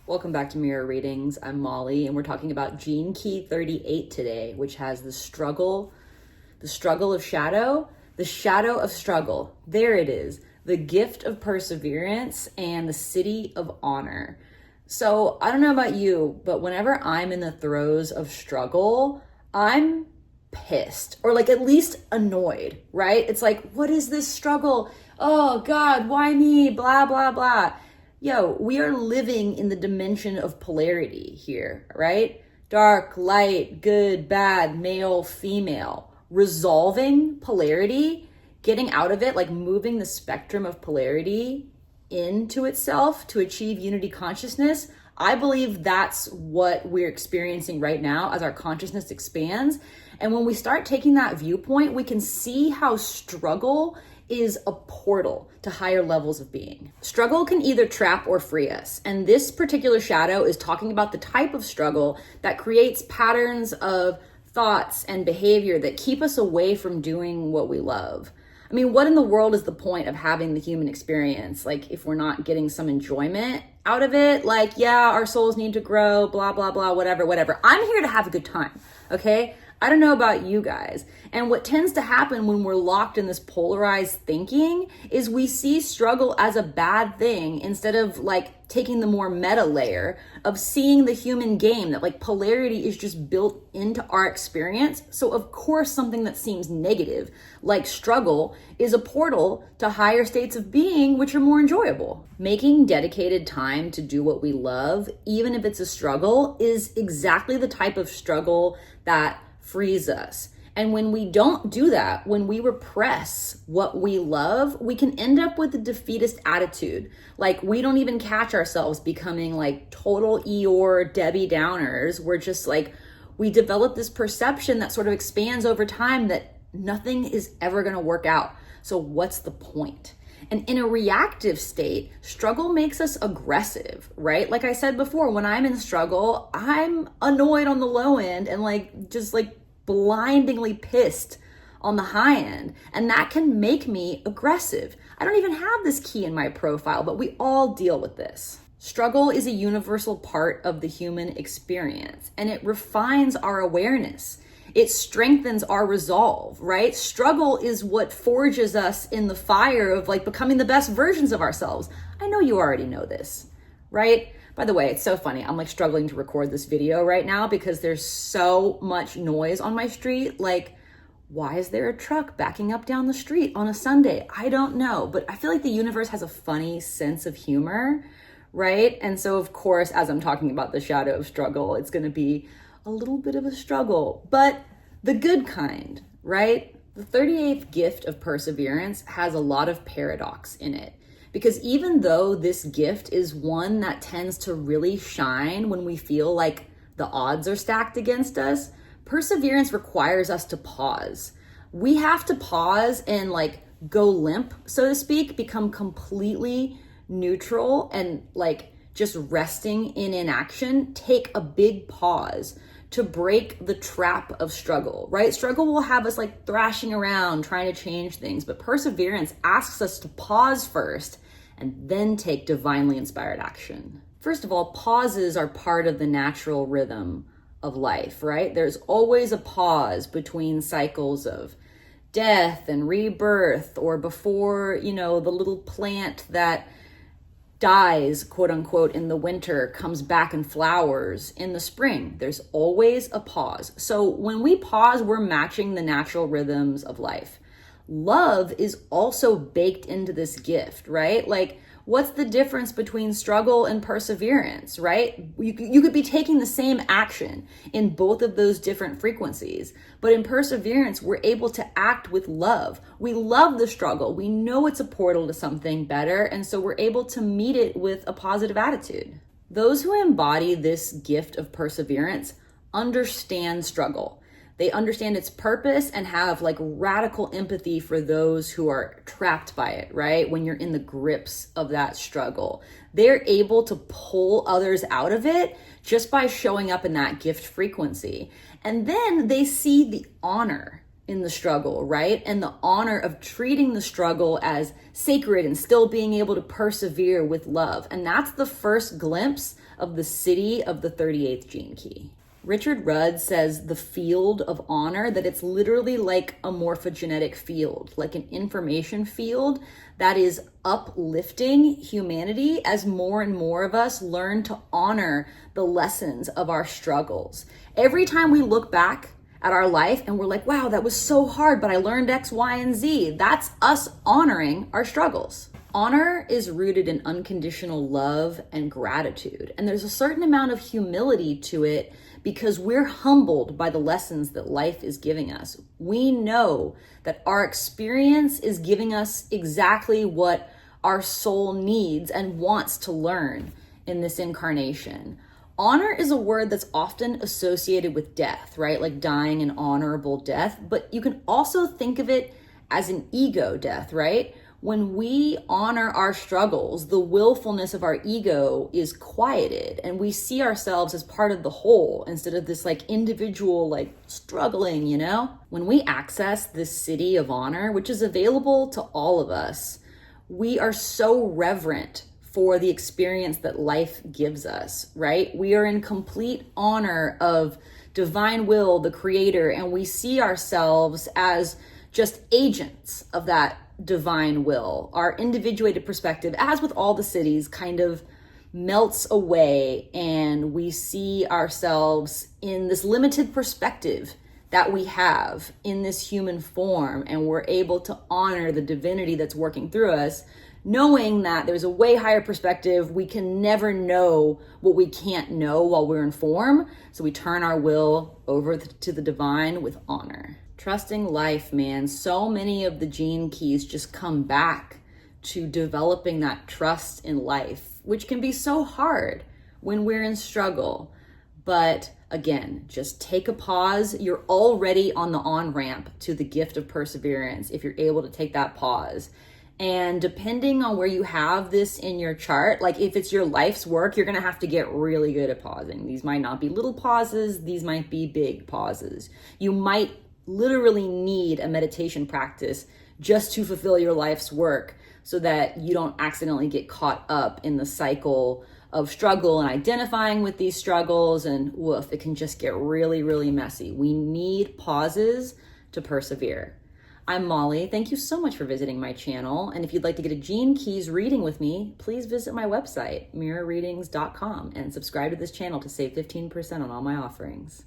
Welcome back to Mirror Readings. I'm Molly, and we're talking about Gene Key 38 today, which has the struggle of shadow, the shadow of struggle. There it is, the gift of perseverance and the city of honor. So I don't know about you, but whenever I'm in the throes of struggle, I'm pissed or like at least annoyed, right? It's like, what is this struggle? Oh God, why me? Blah, blah, blah. Yo, we are living in the dimension of polarity here, right? Dark, light, good, bad, male, female. Resolving polarity, getting out of it, like moving the spectrum of polarity into itself to achieve unity consciousness. I believe that's what we're experiencing right now as our consciousness expands. And when we start taking that viewpoint, we can see how struggle is a portal to higher levels of being. Struggle can either trap or free us. And this particular shadow is talking about the type of struggle that creates patterns of thoughts and behavior that keep us away from doing what we love. I mean, what in the world is the point of having the human experience? Like, if we're not getting some enjoyment out of it, like, yeah, our souls need to grow, blah, blah, blah, whatever. I'm here to have a good time, okay? I don't know about you guys. And what tends to happen when we're locked in this polarized thinking is we see struggle as a bad thing instead of like taking the more meta layer of seeing the human game, that like polarity is just built into our experience. So of course, something that seems negative, like struggle, is a portal to higher states of being, which are more enjoyable. Making dedicated time to do what we love, even if it's a struggle, is exactly the type of struggle that frees us. And when we don't do that, when we repress what we love, we can end up with a defeatist attitude. Like, we don't even catch ourselves becoming like total Eeyore Debbie Downers. We're just like, we develop this perception that sort of expands over time that nothing is ever going to work out. So what's the point? And in a reactive state, struggle makes us aggressive, right? Like I said before, when I'm in struggle, I'm annoyed on the low end and like just like blindingly pissed on the high end. And that can make me aggressive. I don't even have this key in my profile, but we all deal with this. Struggle is a universal part of the human experience, and it refines our awareness. It strengthens our resolve, right? Struggle is what forges us in the fire of like becoming the best versions of ourselves. I know you already know this, right? By the way, it's so funny. I'm like struggling to record this video right now because there's so much noise on my street. Like, why is there a truck backing up down the street on a Sunday? I don't know, but I feel like the universe has a funny sense of humor, right? And so of course, as I'm talking about the shadow of struggle, it's going to be a little bit of a struggle, but the good kind, right? The 38th gift of perseverance has a lot of paradox in it, because even though this gift is one that tends to really shine when we feel like the odds are stacked against us, perseverance requires us to pause. We have to pause and like go limp, so to speak, become completely neutral and like just resting in inaction, take a big pause to break the trap of struggle, right? Struggle will have us like thrashing around trying to change things, but perseverance asks us to pause first and then take divinely inspired action. First of all, pauses are part of the natural rhythm of life, right? There's always a pause between cycles of death and rebirth, or before, the little plant that dies, quote unquote, in the winter comes back and flowers in the spring. There's always a pause. So when we pause, we're matching the natural rhythms of life. Love is also baked into this gift, right? Like, what's the difference between struggle and perseverance, right? You could be taking the same action in both of those different frequencies, but in perseverance, we're able to act with love. We love the struggle. We know it's a portal to something better, and so we're able to meet it with a positive attitude. Those who embody this gift of perseverance understand struggle. They understand its purpose and have like radical empathy for those who are trapped by it, right? When you're in the grips of that struggle, they're able to pull others out of it just by showing up in that gift frequency. And then they see the honor in the struggle, right? And the honor of treating the struggle as sacred and still being able to persevere with love. And that's the first glimpse of the Siddhi of the 38th gene key. Richard Rudd says the field of honor, that it's literally like a morphogenetic field, like an information field that is uplifting humanity as more and more of us learn to honor the lessons of our struggles. Every time we look back at our life and we're like, wow, that was so hard, but I learned X, Y, and Z. That's us honoring our struggles. Honor is rooted in unconditional love and gratitude. And there's a certain amount of humility to it because we're humbled by the lessons that life is giving us. We know that our experience is giving us exactly what our soul needs and wants to learn in this incarnation. Honor is a word that's often associated with death, right? Like dying an honorable death, but you can also think of it as an ego death, right? When we honor our struggles, the willfulness of our ego is quieted and we see ourselves as part of the whole instead of this like individual, like struggling, you know? When we access this Siddhi of honor, which is available to all of us, we are so reverent for the experience that life gives us, right? We are in complete honor of divine will, the creator, and we see ourselves as just agents of that divine will. Our individuated perspective, as with all the Siddhis, kind of melts away and we see ourselves in this limited perspective that we have in this human form, and we're able to honor the divinity that's working through us, knowing that there's a way higher perspective. We can never know what we can't know while we're in form, so we turn our will over to the divine with honor. Trusting life, man. So many of the gene keys just come back to developing that trust in life, which can be so hard when we're in struggle. But again, just take a pause. You're already on the on-ramp to the gift of perseverance if you're able to take that pause. And depending on where you have this in your chart, like if it's your life's work, you're going to have to get really good at pausing. These might not be little pauses. These might be big pauses. You might literally need a meditation practice just to fulfill your life's work so that you don't accidentally get caught up in the cycle of struggle and identifying with these struggles, and woof, it can just get really, really messy. We need pauses to persevere. I'm Molly. Thank you so much for visiting my channel. And if you'd like to get a Gene Keys reading with me, please visit my website, mirrorreadings.com, and subscribe to this channel to save 15% on all my offerings.